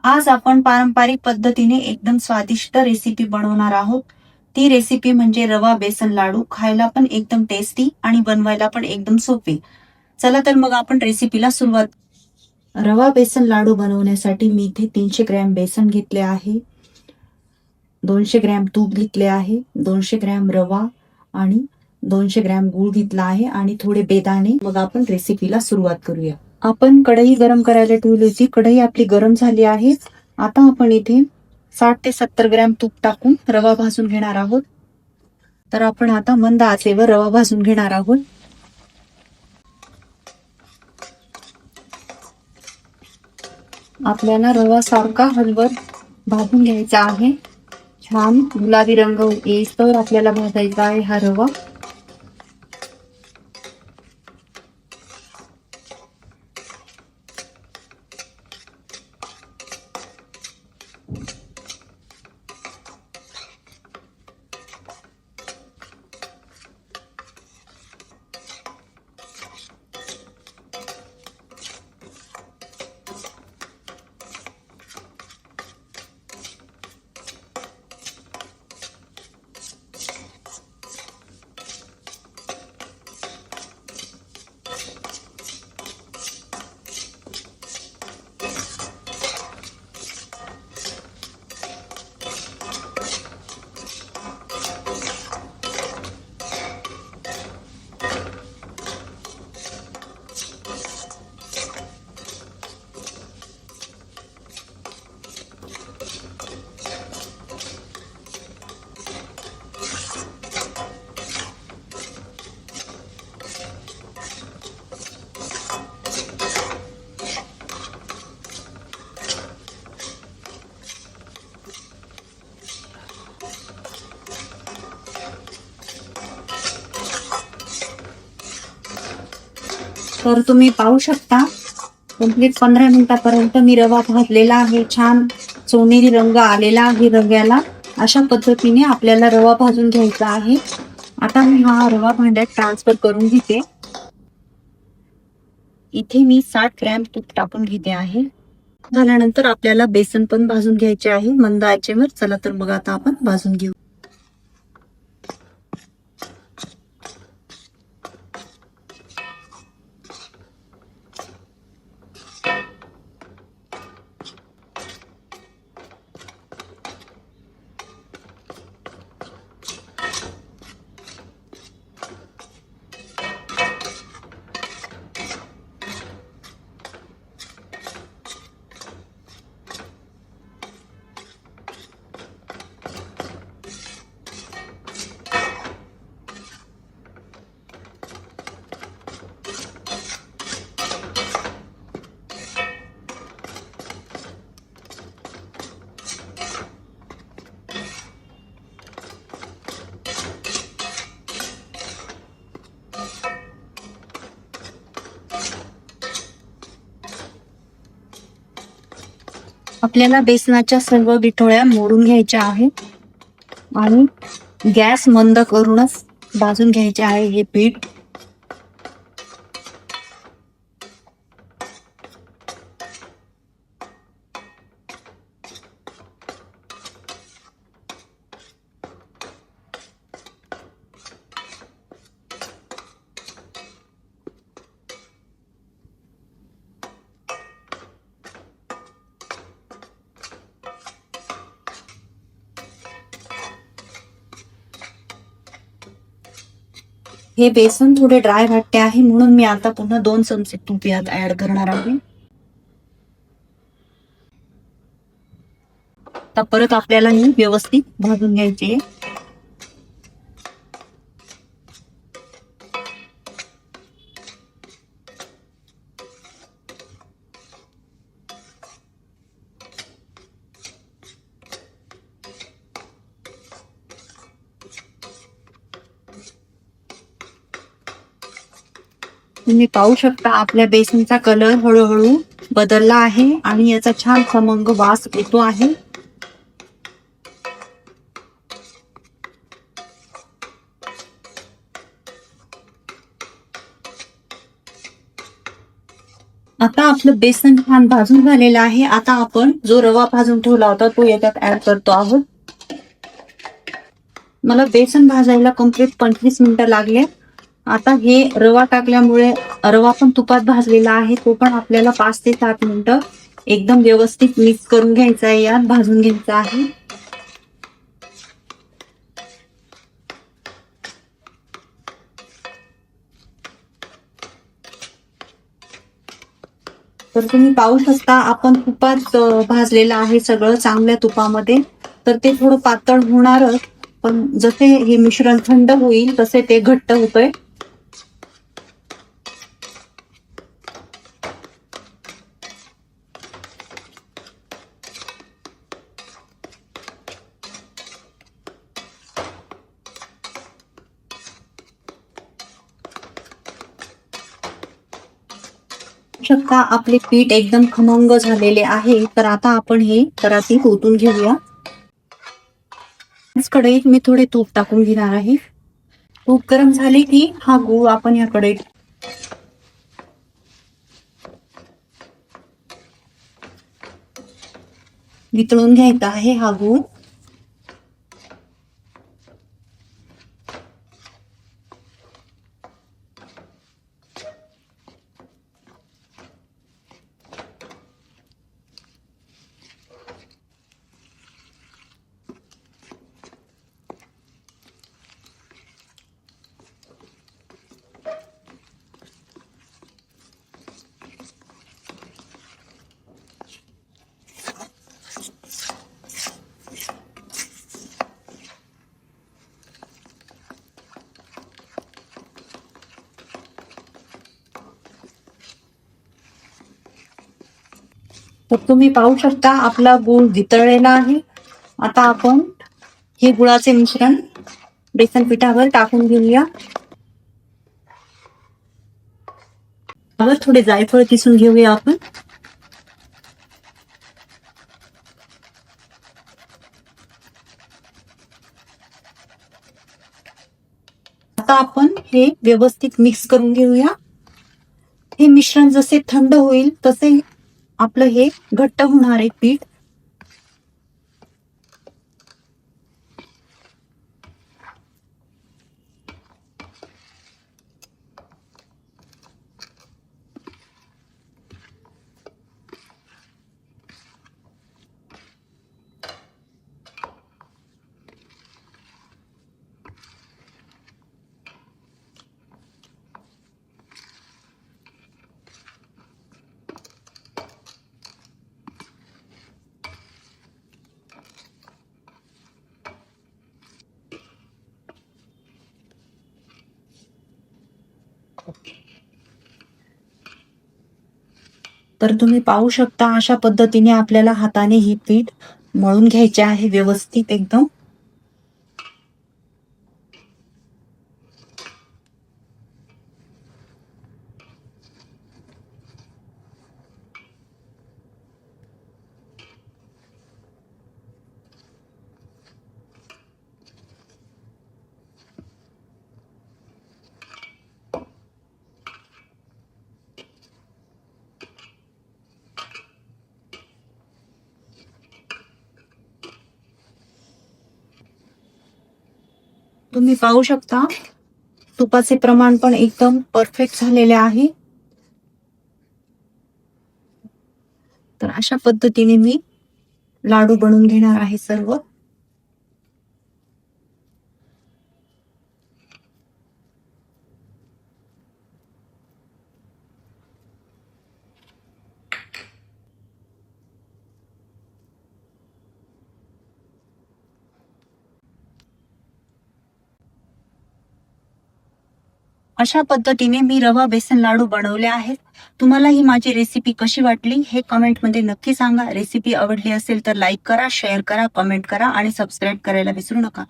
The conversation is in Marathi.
आज आपण पारंपरिक पद्धतीने एकदम स्वादिष्ट रेसिपी बनवणार आहोत. ती रेसिपी म्हणजे रवा बेसन लाडू. खायला पण एकदम टेस्टी आणि बनवायला पण एकदम सोपे. चला तर मग आपण रेसिपीला सुरुवात. रवा बेसन लाडू बनवण्यासाठी मी इथे 300 ग्रॅम बेसन घेतले आहे. 200 ग्रॅम तूप घेतले आहे. 200 ग्रॅम रवा आणि 200 ग्रॅम गूळ घेतला आहे आणि थोडे बेदाणे. मग आपण रेसिपीला सुरुवात करूया. आपण कढई गरम करायला ठेवली होती. कढई आपली गरम झाली आहे. आता आपण इथे 60 ते 70 ग्रॅम तूप टाकून रवा भाजून घेणार आहोत. तर आपण आता मंद आचेवर रवा भाजून घेणार आहोत. आपल्याला रवा सारखा हलवत भाजून घ्यायचा आहे. छान गुलाबी रंग येईस्तोवर आपल्याला भाजायचा आहे हा रवा. तर तुम्ही पाहू शकता कंप्लीट 15 मिनिटापर्यंत मी रवा भाजलेला आहे. छान सोनेरी रंग आलेला आहे रव्याला. अशा पद्धतीने आपल्याला रवा भाजून घ्यायचा आहे. आता मी हा रवा भांड्यात ट्रान्सफर करून घेते. इथे मी 60 ग्रॅम तूप टाकून घेते आहे. झाल्यानंतर आपल्याला बेसन पण भाजून घ्यायचे आहे मंद आचेवर. चला तर मग आता आपण भाजून घेऊ. आपल्याला बेसनाच्या सर्व विठोळ्या मोडून घ्यायच्या आहेत आणि गॅस मंद करूनच भाजून घ्यायचे आहे हे पीठ. हे बेसन थोडे ड्राय वाटते आहे म्हणून मी आता पुन्हा 2 चमचे तूप यात ऍड करणार आहे. आता परत आपल्याला ही व्यवस्थित भाजून घ्यायची. तुम्ही पाहू शकता आपल्या बेसनचा कलर हळूहळू बदलला आहे आणि याचा छान खमंग वास येतो आहे. आता आपलं बेसन छान भाजून झालेलं आहे. आता आपण जो रवा भाजून ठेवला होता तो याच्यात ऍड करतो आहोत. मला बेसन भाजायला कंप्लीट 25 मिनिटं लागले. आता हे रवा टाकल्यामुळे रवा पण तुपात भाजलेला आहे, तो पण आपल्याला 5 ते 7 मिनिटं एकदम व्यवस्थित मिक्स करून घ्यायचा आहे, यात भाजून घ्यायचा आहे. तर तुम्ही पाहू शकता आपण तुपात भाजलेलं आहे सगळं चांगल्या तुपामध्ये. तर ते थोडं पातळ होणारच, पण जसे हे मिश्रण थंड होईल तसे ते घट्ट होतंय. शकता आपले पीठ एकदम खमंग झालेले आहे. तर आता आपण हे परातीत ओतून घेऊया. कढईत मी थोडे तूप टाकून घेणार आहे. तूप गरम झाले की हा गूळ आपण या कढईत वितळून घ्यायचा आहे. हा गूळ तर तुम्ही पाहू शकता आपला गूळ वितळलेला आहे. आता आपण हे गुळाचे मिश्रण बेसन पिठावर टाकून घेऊया. थोडे जायफळ किसून घेऊया आपण. आता आपण हे व्यवस्थित मिक्स करून घेऊया. हे मिश्रण जसे थंड होईल तसे आपलं हे घट्ट होणार आहे पीठ. तर तुम्ही पाहू शकता अशा पद्धतीने आपल्याला हाताने ही पीठ मळून घ्यायचे आहे व्यवस्थित एकदम. तुम्ही पाहू शकता तुपाचे प्रमाण पण एकदम परफेक्ट झालेले आहे. तर अशा पद्धतीने मी लाडू बनवून घेणार आहे सर्व. अशा पद्धतीने मी रवा बेसन लाडू बनवले आहेत. तुम्हाला ही माझी रेसिपी कशी वाटली हे कमेंटमध्ये नक्की सांगा. रेसिपी आवडली असेल तर लाईक करा, शेअर करा, कमेंट करा आणि सबस्क्राईब करायला विसरू नका.